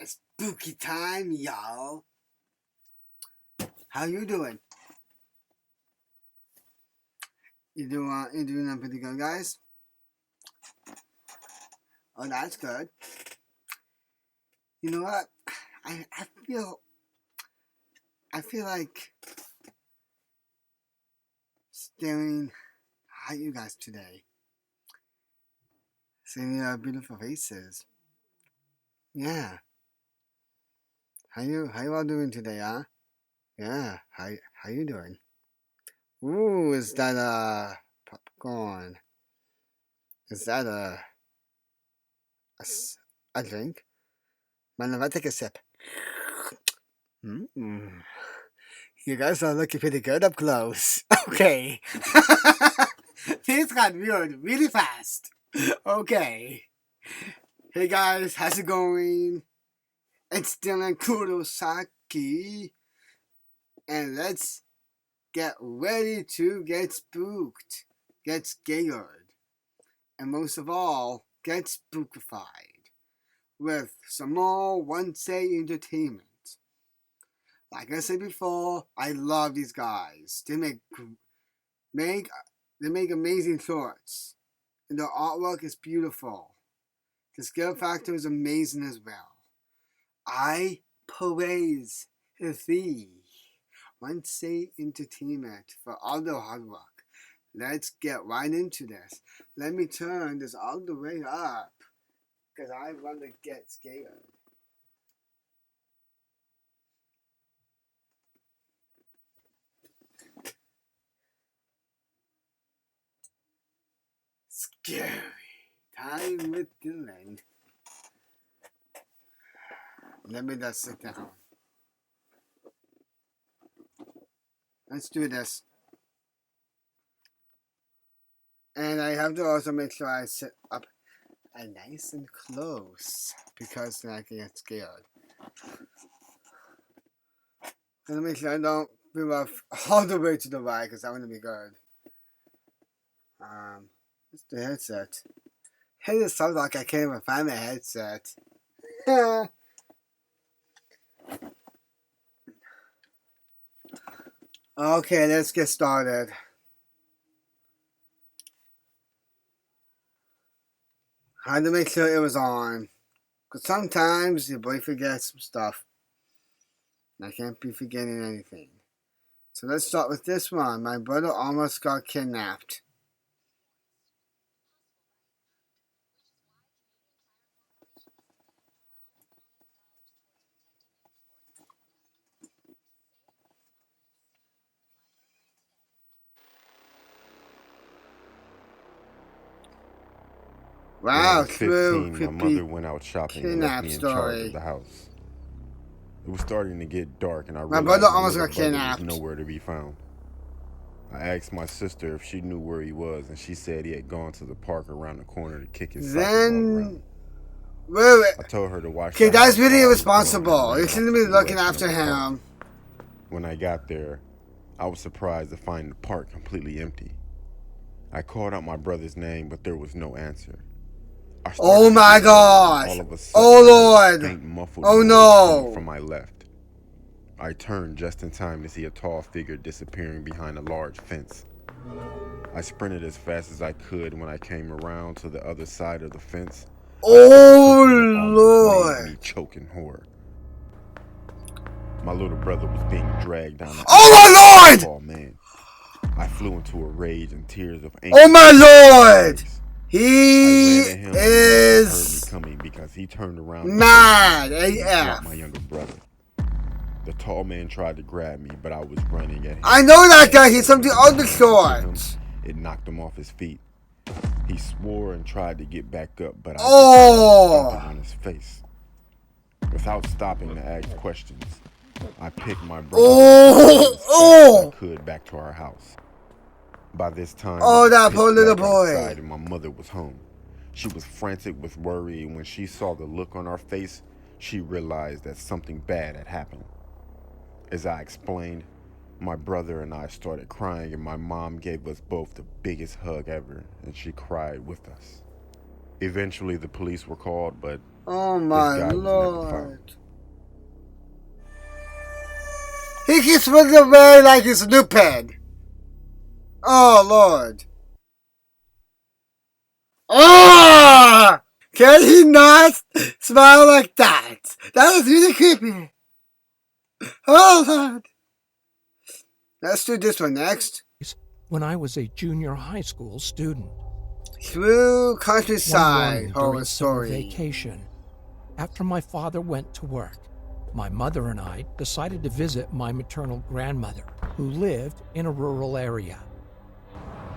Spooky time, y'all. How you doing? You doing pretty good, guys? Oh, that's good. You know what? I feel I feel like staring at you guys today, seeing your beautiful faces. Yeah. How you all doing today, huh? Yeah. How you doing? Ooh, is that popcorn? Is that a drink? Man, if I take a sip. Mm. You guys are looking pretty good up close. Okay. Things got weird really fast. Okay. Hey guys, how's it going? It's Dyan Kurosaki. And let's get ready to get spooked, get scared, and most of all, get spookified with some more one-say entertainment. Like I said before, I love these guys. They make amazing shorts, and their artwork is beautiful. The skill factor is amazing as well. I praise the one-say entertainment for all their hard work. Let's get right into this. Let me turn this all the way up, because I want to get scared. Scary time with Dylan. Let me just sit down. Let's do this. And I have to also make sure I sit up nice and close, because then I can get scared. And make sure I don't move off all the way to the right, because I want to be good. What's the headset? Hey, this sounds like I can't even find my headset. Okay, let's get started. I had to make sure it was on, because sometimes your boy forgets some stuff. And I can't be forgetting anything. So let's start with this one. My brother almost got kidnapped. When I Wow, was true 15, my mother went out shopping and left kidnap me in charge story. of the house. It was starting to get dark, and I My realized brother my almost little got brother was kidnapped. nowhere to be found. I asked my sister if she knew where he was, and she said he had gone to the park around the corner to kick his soccer ball around. Wait. I told her to watch Okay, the that's house really while I was gone, irresponsible. and You ran off shouldn't to be the looking direction after of the park. him. When I got there, I was surprised to find the park completely empty. I called out my brother's name, but there was no answer. Oh my gosh! All of a sudden, Oh I heard a Lord! faint, muffled Oh noise coming no! from my left. I turned just in time to see a tall figure disappearing behind a large fence. I sprinted as fast as I could. When I came around to the other side of the fence, Oh that almost made me Lord! choke in horror. My little brother was being dragged down. Oh my Lord! Tall man. I flew into a rage, and tears of anger. Oh my Lord! He I ran at him, and he heard me is coming because he turned around mad and dropped AF. my younger brother. The tall man tried to grab me, but I was running at him. I know that guy. He's from the other short. It knocked him off his feet. He swore and tried to get back up, but I Oh! just stomping on his face. Without stopping to ask questions, I picked my brother as fast as I could back to our house. By this time, Oh, that poor little outside, boy. and my mother was home. She was frantic with worry, and when she saw the look on our face, she realized that something bad had happened. As I explained, my brother and I started crying, and my mom gave us both the biggest hug ever, and she cried with us. Eventually, the police were called, but Oh this my guy was never found. Lord! He keeps running away like he's stupid. Oh, Lord. Oh! Can he not smile like that? That is really creepy. Oh, Lord. Let's do this one next. When I was a junior high school student. Through One countryside morning horror during summer story. vacation, after my father went to work, my mother and I decided to visit my maternal grandmother, who lived in a rural area.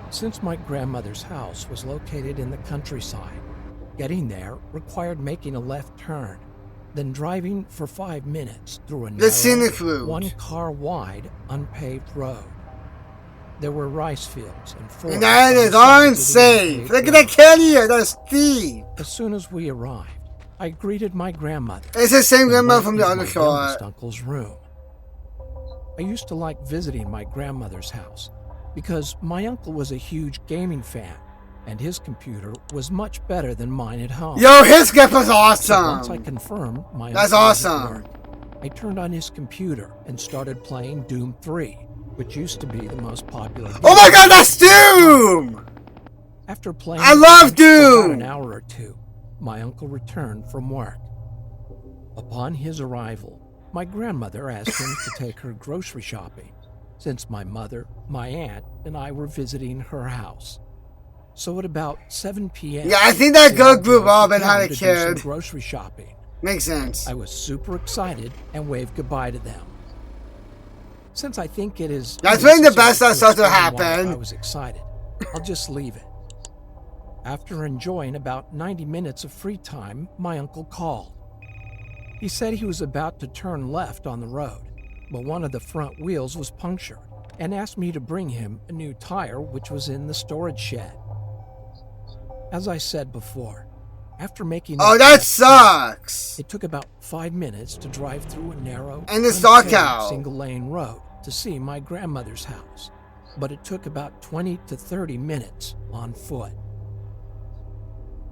Since my grandmother's house was located in the countryside, getting there required making a left turn, then driving for 5 minutes through a The scenic narrow, route. one-car-wide, unpaved road. There were rice fields and forests. And that is unsafe. Look at that kid here. That's Steve. As soon as we arrived, I greeted my grandmother. It's the same and grandma went from the into other my shot. youngest uncle's room. I used to like visiting my grandmother's house because my uncle was a huge gaming fan, and his computer was much better than mine at home. Yo, his gift was So once I awesome. confirmed my That's uncle was at awesome. work, I turned on his computer and started playing Doom 3, which used to be the most popular game. Oh my God, that's Doom! After playing I love the game for about Doom! an hour or two, my uncle returned from work. Upon his arrival, my grandmother asked him to take her grocery shopping, since my mother, my aunt, and I were visiting her house. So at about 7 p.m. Yeah, I think that we girl all grew drove up to and had town a to do some kid. grocery shopping. Makes sense. I was super excited and waved goodbye to them. Since I think it is That's when the unnecessary best that stuff to explain why happen. I was excited, I'll just leave it. After enjoying about 90 minutes of free time, my uncle called. He said he was about to turn left on the road, but one of the front wheels was punctured, and asked me to bring him a new tire which was in the storage shed. As I said before, after making Oh, that left turn, sucks. it took about 5 minutes to drive through a narrow, And it's dark unpaved out. single-lane road to see my grandmother's house, but it took about 20 to 30 minutes on foot.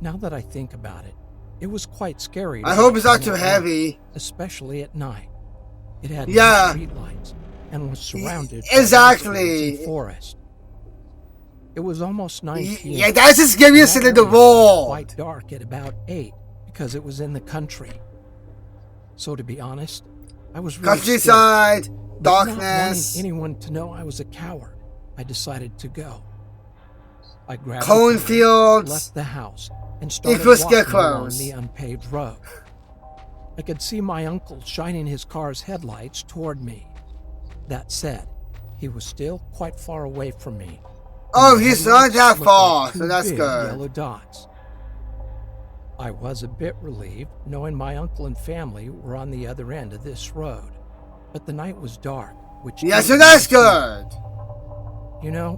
Now that I think about it, it was quite scary. I hope it's not walk too at night, heavy. especially at night. It had Yeah. no street lights and was surrounded Exactly. by rice fields and forest. It was almost 9 p.m. Yeah, that's the scariest and thing in that the area was world. quite dark at about 8 because it was in the country. So to be honest, I was really scared. Countryside, But not darkness, wanting anyone to know I was a coward, I decided to go. I grabbed a cornfields. left the house, and started Equals walking scarecrows. along the unpaved road. I could see my uncle shining his car's headlights toward me. That said, he was still quite far away from me. Oh, and the he's not headlights that looked far, like so two that's big good. yellow dots. I was a bit relieved knowing my uncle and family were on the other end of this road, but the night was dark, which Yeah, so didn't that's make me- good. You know,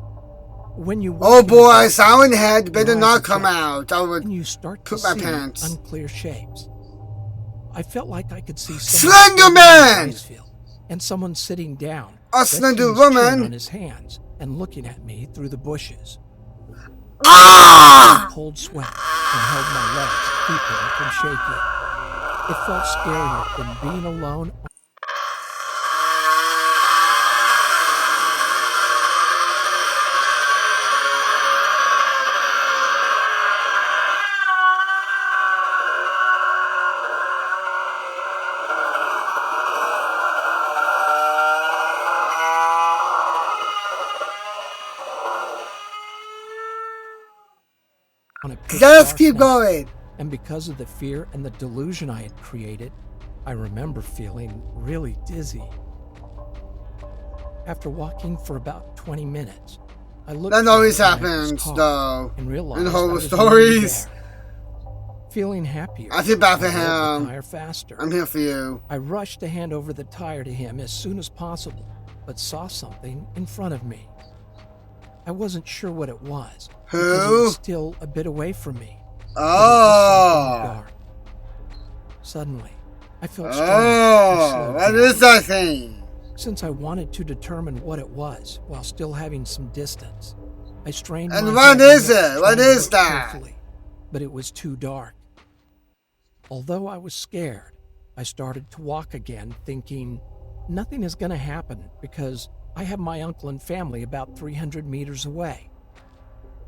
when you Oh walk in the boy, dark, sound head better your eyes not come adjust, out. I would. and you start to poop my see pants. unclear shapes. I felt like I could see someone Slender standing in Man! the rice field, and someone sitting down, A resting slender his chin woman. on his hands and looking at me through the bushes. Ah! Cold sweat and held my legs, keeping from shaking. It felt scarier than being alone. On a pitch Let's dark keep night. going. And because of the fear and the delusion I had created, I remember feeling really dizzy. After walking for about 20 minutes, I looked That for always the driver's happens, car though. and realized in I horror was stories. there. Feeling happier, I feel bad for I rode the him. tire faster. I'm here for you. I rushed to hand over the tire to him as soon as possible, but saw something in front of me. I wasn't sure what it was because it Who? was still a bit away from me. But it was something Oh. dark. Suddenly, I felt strange and Oh, slowed what down. is that thing? Since I wanted to determine what it was while still having some distance, I strained And my what head is and it? trying What to is look that? carefully, but it was too dark. Although I was scared, I started to walk again, thinking, nothing is going to happen because I have my uncle and family about 300 meters away.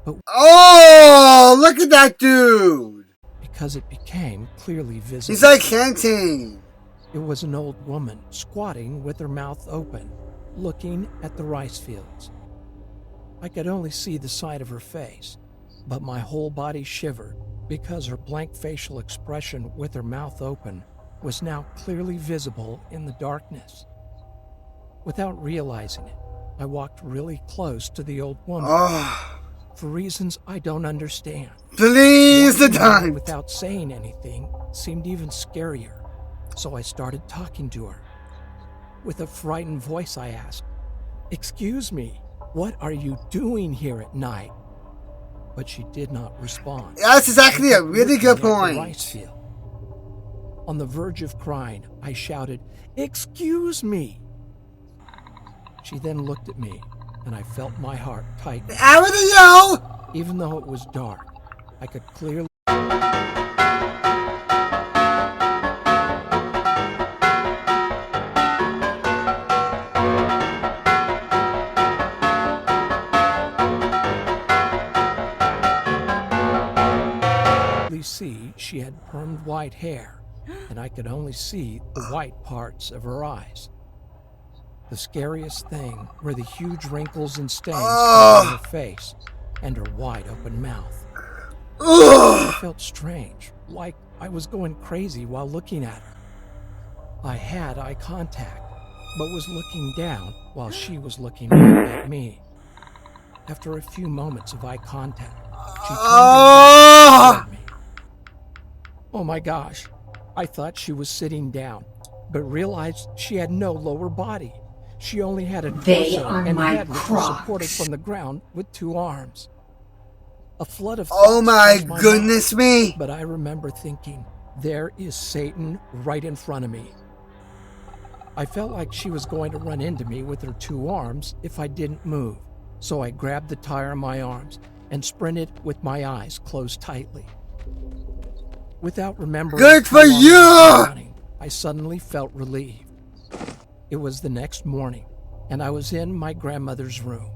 Oh, look at that dude. Because it became clearly visible. He's like chanting. It was an old woman squatting with her mouth open, looking at the rice fields. I could only see the side of her face, but my whole body shivered because her blank facial expression with her mouth open was now clearly visible in the darkness. Without realizing it, I walked really close to the old woman. For reasons I don't understand. Please, the time. Without saying anything seemed even scarier, so I started talking to her. With a frightened voice, I asked, "Excuse me, what are you doing here at night?" But she did not respond. That's exactly a really good point. Rice field. On the verge of crying, I shouted, "Excuse me!" She then looked at me, and I felt my heart tighten. Out of the yo! Even though it was dark, I could clearly see she had permed white hair, and I could only see the white parts of her eyes. The scariest thing were the huge wrinkles and stains on her face and her wide open mouth. I felt strange, like I was going crazy while looking at her. I had eye contact, but was looking down while she was looking up at me. After a few moments of eye contact, she turned toward me. Oh my gosh, I thought she was sitting down, but realized she had no lower body. She only had a torso and head which was supported from the ground with 2 arms. A flood of thoughts my crossed goodness mind, me. But I remember thinking, there is Satan right in front of me. I felt like she was going to run into me with her 2 arms if I didn't move, so I grabbed the tire in my arms and sprinted with my eyes closed tightly. Without remembering Good for you! Running, I suddenly felt relieved. It was the next morning, and I was in my grandmother's room.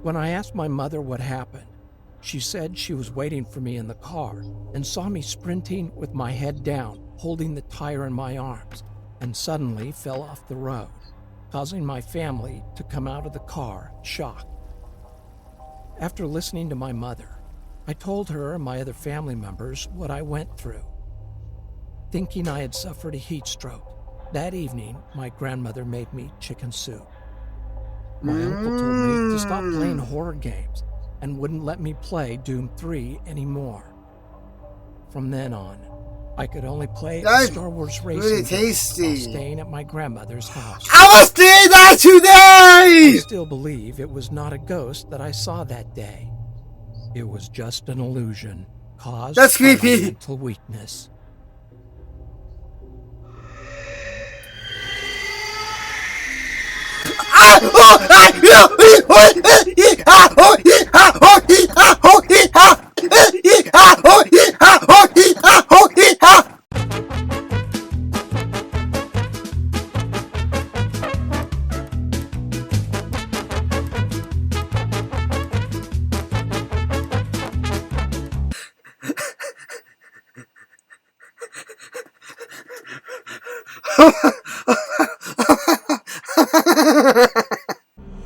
When I asked my mother what happened, she said she was waiting for me in the car and saw me sprinting with my head down, holding the tire in my arms, and suddenly fell off the road, causing my family to come out of the car shocked. After listening to my mother, I told her and my other family members what I went through. Thinking I had suffered a heat stroke, that evening my grandmother made me chicken soup. My uncle told me to stop playing horror games and wouldn't let me play Doom 3 anymore. From then on, I could only play Star Wars racing really tasty. while staying at my grandmother's house. I was doing that today! I still believe it was not a ghost that I saw that day. It was just an illusion caused That's by creepy. mental weakness.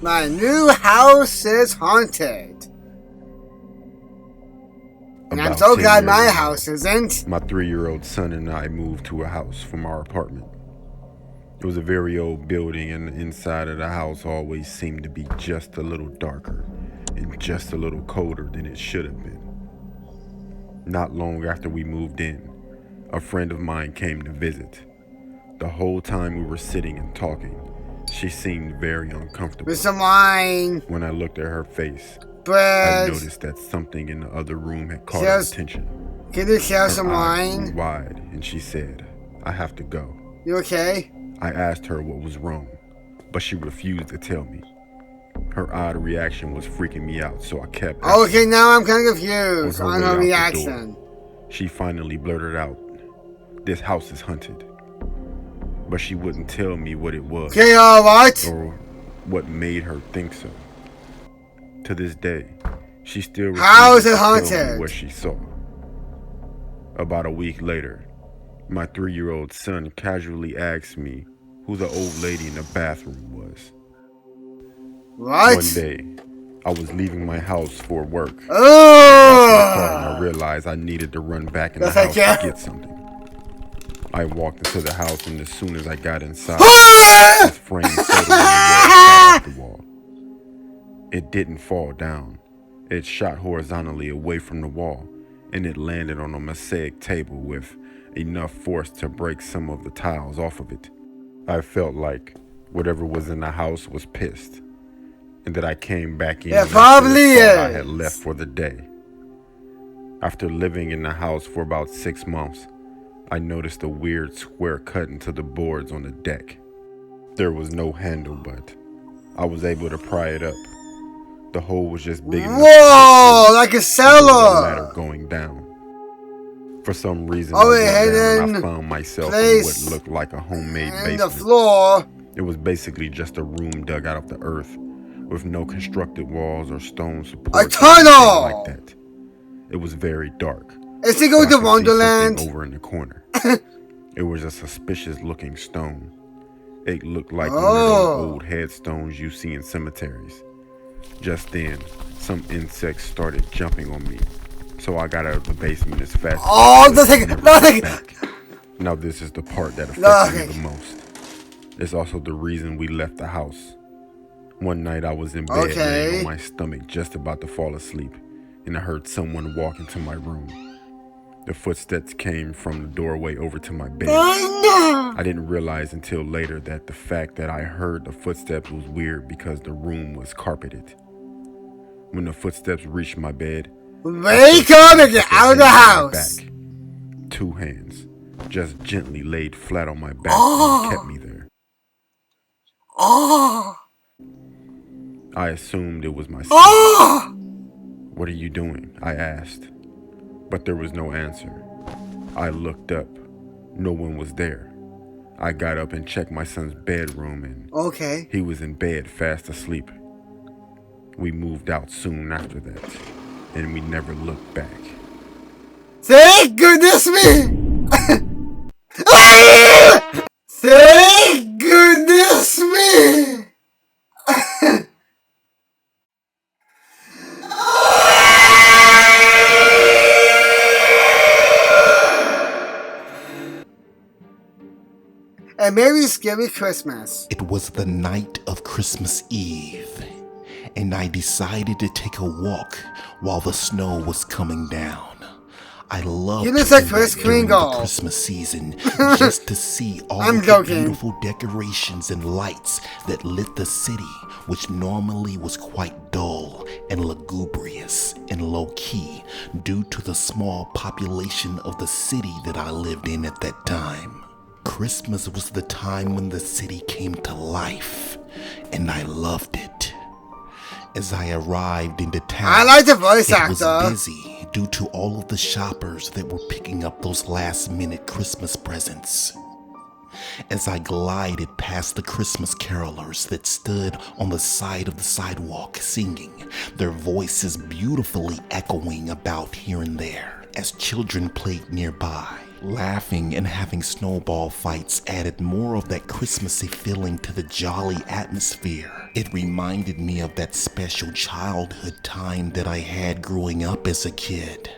My new house is haunted. And I'm About so 10 glad years my ago, house isn't. My 3-year-old son and I moved to a house from our apartment. It was a very old building, and the inside of the house always seemed to be just a little darker and just a little colder than it should have been. Not long after we moved in, a friend of mine came to visit. The whole time we were sitting and talking, she seemed very uncomfortable. With some wine, When I looked at her face, I bread. noticed that something in the other room had caught her Yes. attention. Can you share Her some eyes grew wine? wide, and she said, "I have to go." You okay? I asked her what was wrong, but she refused to tell me. Her odd reaction was freaking me out, so I kept asking. Okay, now I'm kind of confused On her on way her out the reaction. She finally blurted out, "This house is haunted." but she wouldn't tell me what it was Okay, alright. or what made her think so. To this day, she still How is refuses it to tell me haunted? what she saw. About a week later, my 3-year-old son casually asked me who the old lady in the bathroom was. What? One day, I was leaving my house for work. I got to the car and I realized I needed to run back in the house to get something. I walked into the house, and as soon as I got inside, this framed photo on the wall fell off the wall. It didn't fall down. It shot horizontally away from the wall, and it landed on a mosaic table with enough force to break some of the tiles off of it. I felt like whatever was in the house was pissed, and that I came back in It and probably thought I had is. left for the day. After living in the house for about 6 months, I noticed a weird square cut into the boards on the deck. There was no handle, but I was able to pry it up. The hole was just big enough Whoa, to like a fit through, and there was a ladder cellar. going down. For some reason, Oh, I went down and I hidden found myself in place what looked like a homemade in the basement. floor. It was basically just a room dug out of the earth, with no constructed walls or stone supports or anything tunnel! like that. It was very dark. Is he but going I to could see Wonderland? something over in the corner. It was a suspicious looking stone. It looked like one of those old headstones you see in cemeteries. Just then, some insects started jumping on me, so I got out of the basement as fast as I could and never looked back. Now this is the part that affected me the most. It's also the reason we left the house. One night I was in bed laying on my stomach just about to fall asleep, and I heard someone walk into my room. The footsteps came from the doorway over to my bed. I didn't realize until later that the fact that I heard the footsteps was weird because the room was carpeted. When the footsteps reached my bed, wake up and get out of the house. back. 2 hands just gently laid flat on my back and kept me there. I assumed it was my son. What are you doing? I asked. But there was no answer. I looked up. No one was there. I got up and checked my son's bedroom, and he was in bed fast asleep. We moved out soon after that, and we never looked back. Thank goodness me! Thank goodness me! And Merry Scary Christmas. It was the night of Christmas Eve, and I decided to take a walk while the snow was coming down. I love to do that during the Christmas season just to see all the beautiful decorations and lights that lit the city, which normally was quite dull and lugubrious and low-key due to the small population of the city that I lived in at that time. Christmas was the time when the city came to life, and I loved it. As I arrived into town, I like the voice it was actor. busy due to all of the shoppers that were picking up those last-minute Christmas presents. As I glided past the Christmas carolers that stood on the side of the sidewalk singing, their voices beautifully echoing about here and there, as children played nearby. Laughing and having snowball fights added more of that Christmassy feeling to the jolly atmosphere. It reminded me of that special childhood time that I had growing up as a kid.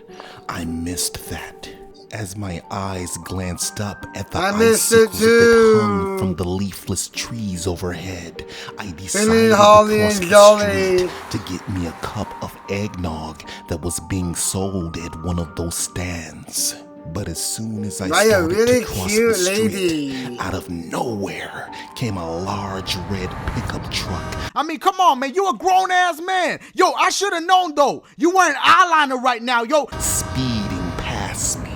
I missed that. As my eyes glanced up at the icicles that hung from the leafless trees overhead, I decided to cross the street to get me a cup of eggnog that was being sold at one of those stands. But as soon as I started to cross the street, out of nowhere came a large red pickup truck. I mean, come on, man. You a grown-ass man. Yo, I should have known, though. You wearing eyeliner right now, yo. Speeding past me,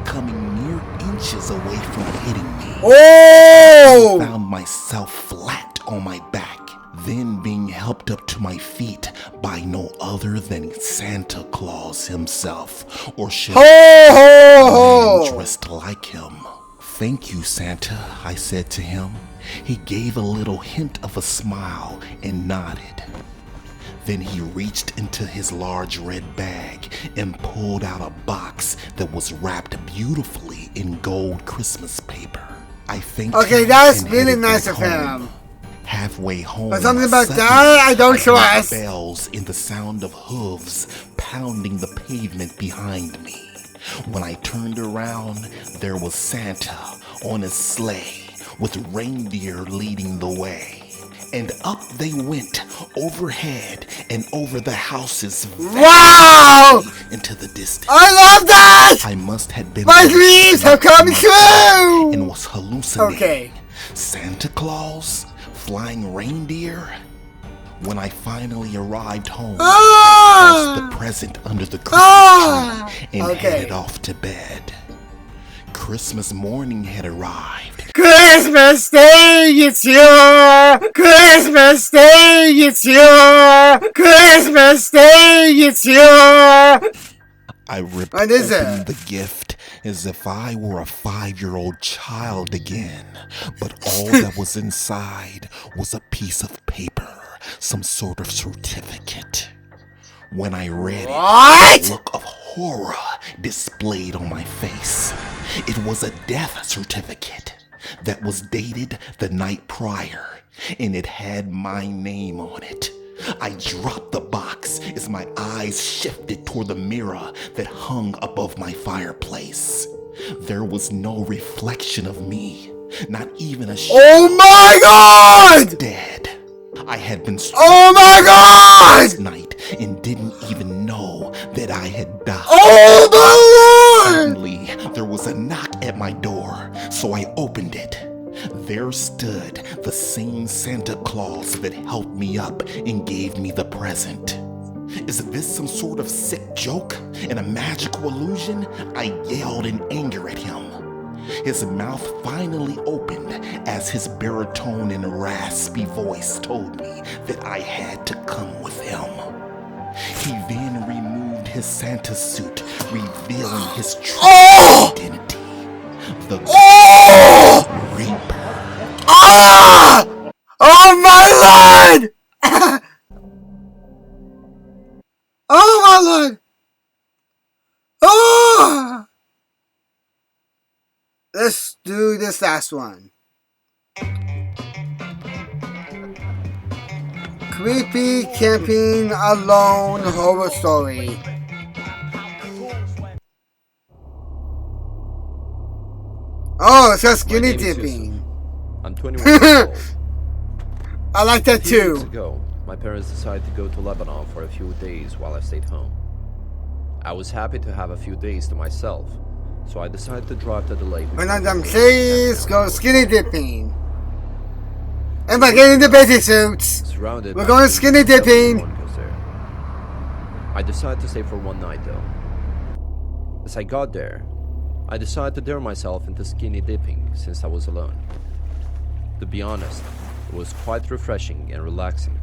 coming mere inches away from hitting me. Oh! I found myself flat on my back, then being helped up to my feet by no other than Santa Claus himself, or should I say, dressed like him. Thank you, Santa, I said to him. He gave a little hint of a smile and nodded. Then he reached into his large red bag and pulled out a box that was wrapped beautifully in gold Christmas paper. I thanked Okay, him that's and really headed nice back of home. him. Halfway home, But something about suddenly, that I don't heard trust. bells in the sound of hooves pounding the pavement behind me. When I turned around, there was Santa on his sleigh with reindeer leading the way. And up they went, overhead and over the houses, Wow! into the distance. I love that! I must have been My dreams have come true! and was hallucinating. Okay. Santa Claus, flying reindeer. When I finally arrived home, I tossed the present under the Christmas tree and headed off to bed. Christmas morning had arrived. Christmas Day, it's here! Christmas Day, it's here! Christmas Day, it's here! I ripped What is open it? the gift as if I were a 5-year-old child again. But all that was inside was a piece of paper, some sort of certificate. When I read it, a look of horror displayed on my face. It was a death certificate that was dated the night prior, and it had my name on it. I dropped the box as my eyes shifted toward the mirror that hung above my fireplace. There was no reflection of me, not even a shadow. Oh my god! Dead. I had been Oh my god! last night and didn't even know that I had died. Oh my lord! Suddenly, there was a knock at my door, so I opened it. There stood the same Santa Claus that helped me up and gave me the present. Is this some sort of sick joke and a magical illusion? I yelled in anger at him. His mouth finally opened as his baritone and raspy voice told me that I had to come with him. He then removed his Santa suit, revealing his true identity. The Reaper. Ah! Oh my lord! Oh my lord! Oh! Let's do this last one. Creepy camping alone horror story. Oh, it's just skinny dipping. I'm 21 years old. I like that A few weeks too. ago, my parents decided to go to Lebanon for a few days while I stayed home. I was happy to have a few days to myself, so I decided to drive to the lake. When I'm done, please go skinny dipping. And by getting the bathing suits, Surrounded we're by going trees, skinny dipping. no one goes there. I decided to stay for one night though. As I got there, I decided to dare myself into skinny dipping since I was alone. To be honest, it was quite refreshing and relaxing.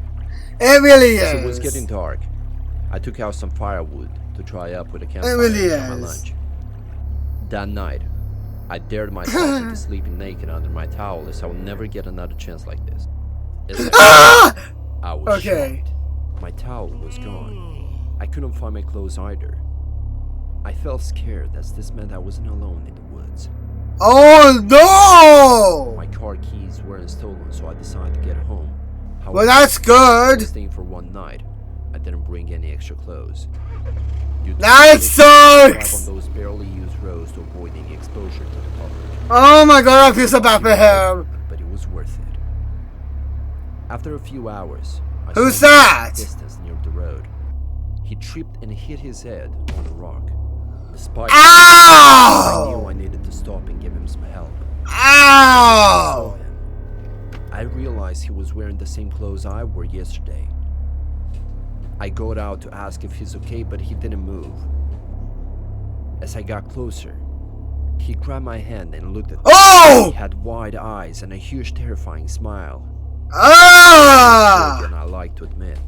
It really As it was is. getting dark, I took out some firewood to dry up with a campfire really for my is. lunch. That night, I dared myself into sleeping naked under my towel as I would never get another chance like this. As I was Okay. shocked. My towel was gone. I couldn't find my clothes either. I felt scared as this meant I wasn't alone in the woods. Oh no! My car keys weren't stolen, so I decided to get home. Well, that's good. Staying for one night, I didn't bring any extra clothes. That sucks! Drive on those barely used roads to avoid any exposure to the public. Oh my god, I feel so bad for him. But it was worth it. After a few hours, I Who's saw him that? in the distance near the road. He tripped and hit his head on a rock. Despite I knew Ow! I needed to stop and give him some help. Ow! I realized he was wearing the same clothes I wore yesterday. I got out to ask if he's okay, but he didn't move. As I got closer, he grabbed my hand and looked at me. Oh! He had wide eyes and a huge, terrifying smile. More than Ah! I like to admit.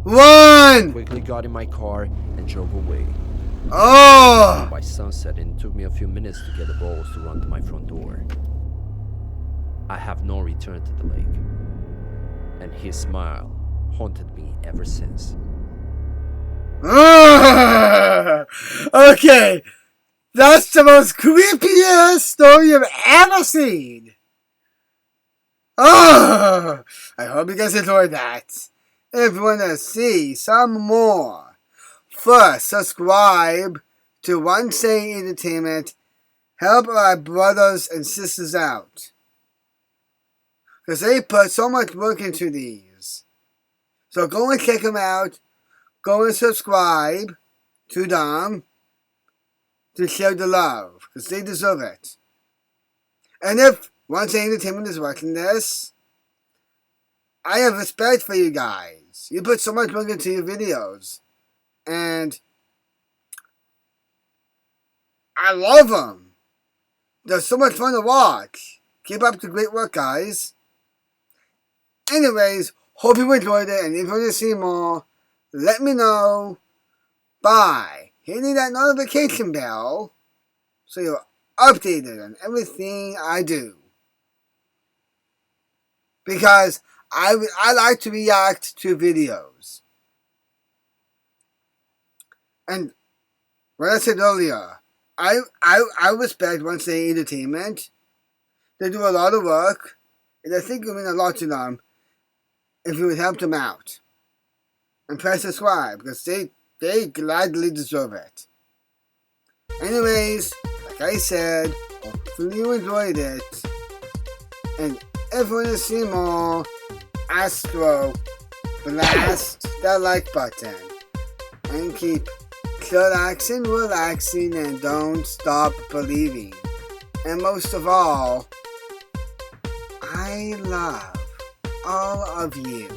I One! quickly got in my car and drove away, Oh! By sunset, and it took me a few minutes to get the balls to run to my front door. I have not returned to the lake, and his smile haunted me ever since. Okay, that's the most creepiest story I've ever seen. I hope you guys enjoyed that. If you want to see some more, first subscribe to One Say Entertainment. Help our brothers and sisters out, because they put so much work into these. So go and check them out. Go and subscribe to them to show the love, because they deserve it. And if One Say Entertainment is watching this, I have respect for you guys. You put so much work into your videos. And I love them. They're so much fun to watch. Keep up the great work, guys. Anyways, hope you enjoyed it. And if you want to see more, let me know by hitting that notification bell so you're updated on everything I do. Because I like to react to videos. And what I said earlier, I respect One Say Entertainment. They do a lot of work, and I think it would mean a lot to them if you would help them out. And press subscribe, because they gladly deserve it. Anyways, like I said, hopefully you enjoyed it. And if you want to see more, Astro, blast that like button. And keep relaxing, and don't stop believing. And most of all, I love all of you.